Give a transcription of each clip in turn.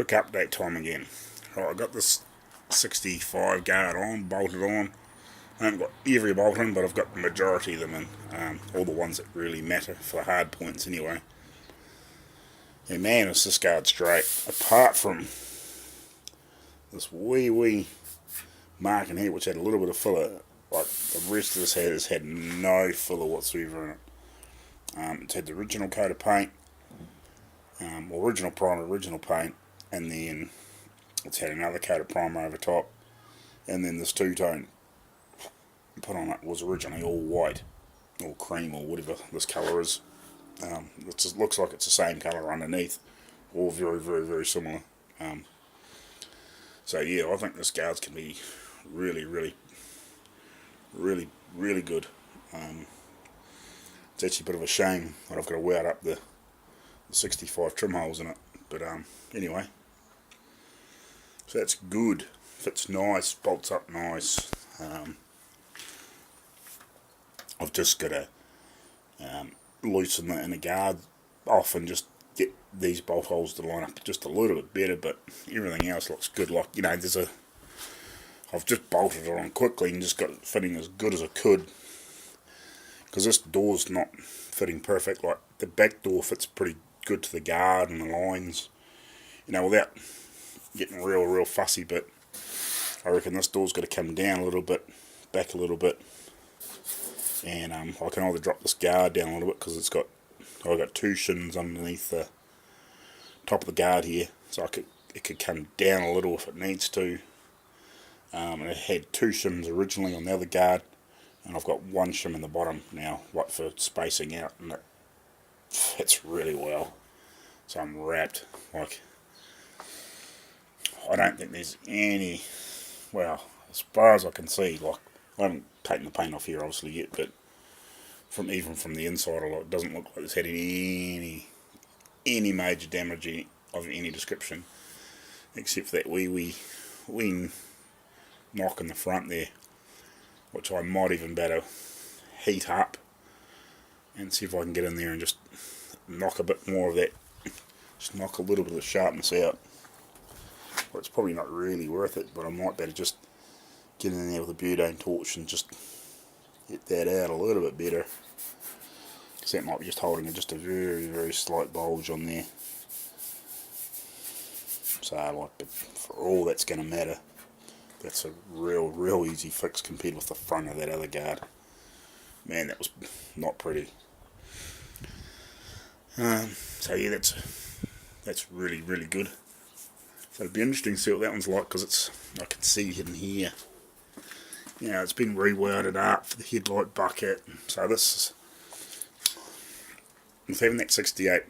quick update time again. Right, I got this 65 guard on, bolted on. I haven't got every bolt in, but I've got the majority of them in. All the ones that really matter for hard points anyway. And man, is this guard straight. Apart from this wee mark in here, which had a little bit of filler, like the rest of this has had no filler whatsoever in it. It's had the original coat of paint, original primer, original paint, and then it's had another coat of primer over top, and then this two-tone put on it was originally all white, or cream, or whatever this colour is. It just looks like it's the same colour underneath, all very similar. So yeah, I think this guards can be really good. It's actually a bit of a shame that I've got to weld up the 65 trim holes in it, but anyway, so that's good, fits nice, bolts up nice. I've just got to loosen the inner guard off and just get these bolt holes to line up just a little bit better, but everything else looks good. Like, you know, I've just bolted it on quickly and just got it fitting as good as I could, because this door's not fitting perfect. Like, the back door fits pretty good to the guard and the lines, you know, without getting real fussy, but I reckon this door's got to come down a little bit, back a little bit, and I can either drop this guard down a little bit, because I've got two shins underneath the top of the guard here, so it could come down a little if it needs to. And it had two shims originally on the other guard, and I've got one shim in the bottom now, what for spacing out, and it fits really well. So I'm wrapped. Like, I don't think there's any, well, as far as I can see, like, I haven't taken the paint off here obviously yet, but even from the inside, it doesn't look like it's had any major damage of any description, except for that wee knock in the front there, which I might even better heat up and see if I can get in there and just knock a bit more of that, just knock a little bit of the sharpness out. Well, it's probably not really worth it, but I might better just get in there with a butane torch and just get that out a little bit better, because that might be just holding just a very slight bulge on there. So, like, but for all that's going to matter, that's a real easy fix compared with the front of that other guard. Man, that was not pretty. So yeah, that's really good. So it'll be interesting to see what that one's like, because I can see in here, you know, it's been re-welded up for the headlight bucket. So this is, with having that 68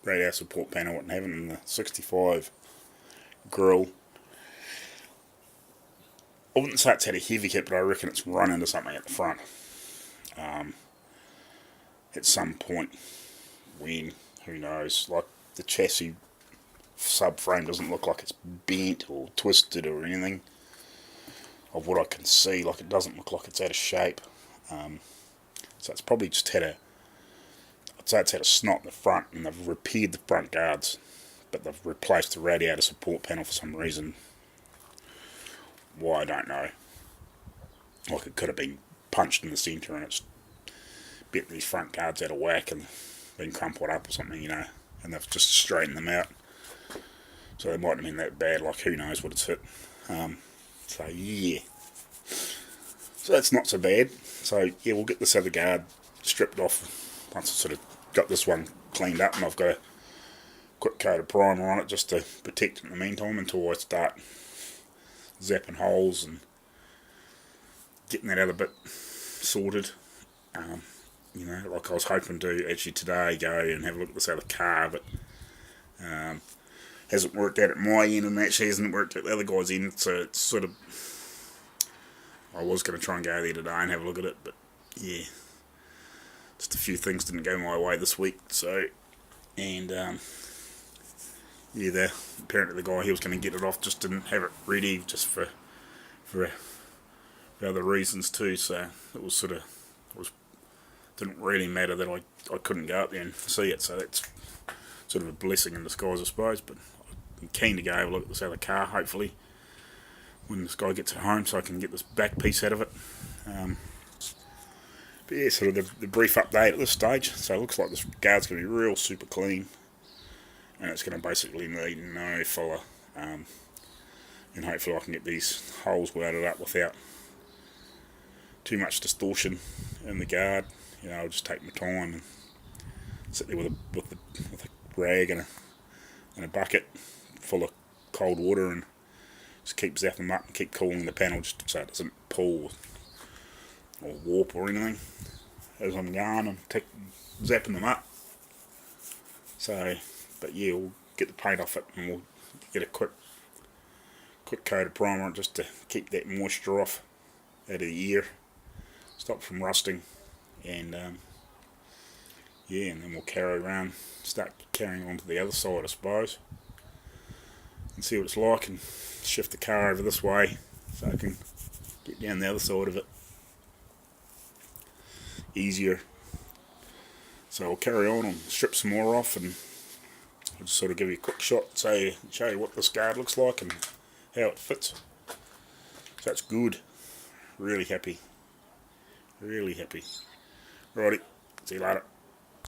radiator support panel and having the 65 grill, I wouldn't say it's had a heavy kit, but I reckon it's run into something at the front. At some point, when, who knows, like the chassis subframe doesn't look like it's bent or twisted or anything, of what I can see. Like, it doesn't look like it's out of shape. So it's probably just I'd say it's had a snot in the front, and they've repaired the front guards, but they've replaced the radiator support panel for some reason. Why, I don't know. Like, it could have been punched in the centre and it's bent these front guards out of whack and been crumpled up or something, you know, and they've just straightened them out. So they mightn't have been that bad, like, who knows what it's hit. So yeah, so that's not so bad. So yeah, we'll get this other guard stripped off once I sort of got this one cleaned up, and I've got a quick coat of primer on it just to protect it in the meantime until I start zapping holes and getting that other bit sorted. You know, like I was hoping to actually today go and have a look at this other car, but hasn't worked out at my end, and actually hasn't worked at the other guy's end, so it's sort of, I was going to try and go there today and have a look at it, but yeah, just a few things didn't go my way this week. So, and yeah, apparently the guy he was going to get it off just didn't have it ready, just for other reasons too. So it was sort of, didn't really matter that I couldn't go up there and see it. So that's sort of a blessing in disguise, I suppose. But I'm keen to go have a look at this other car, hopefully, when this guy gets it home, so I can get this back piece out of it. But yeah, sort of the brief update at this stage. So it looks like this guard's going to be real super clean, and it's going to basically need no filler. And hopefully I can get these holes welded up without too much distortion in the guard. You know, I'll just take my time and sit there with a rag and a bucket full of cold water and just keep zapping them up and keep cooling the panel just so it doesn't pull or warp or anything as I'm going, and zapping them up. So, but yeah, we'll get the paint off it and we'll get a quick coat of primer just to keep that moisture off out of the ear, stop from rusting, and yeah, and then we'll start carrying on to the other side, I suppose, and see what it's like, and shift the car over this way so I can get down the other side of it easier. So I'll carry on and strip some more off, and I'll just sort of give you a quick shot, show you what this guard looks like and how it fits. So it's good. Really happy. Really happy. Righty, see you later.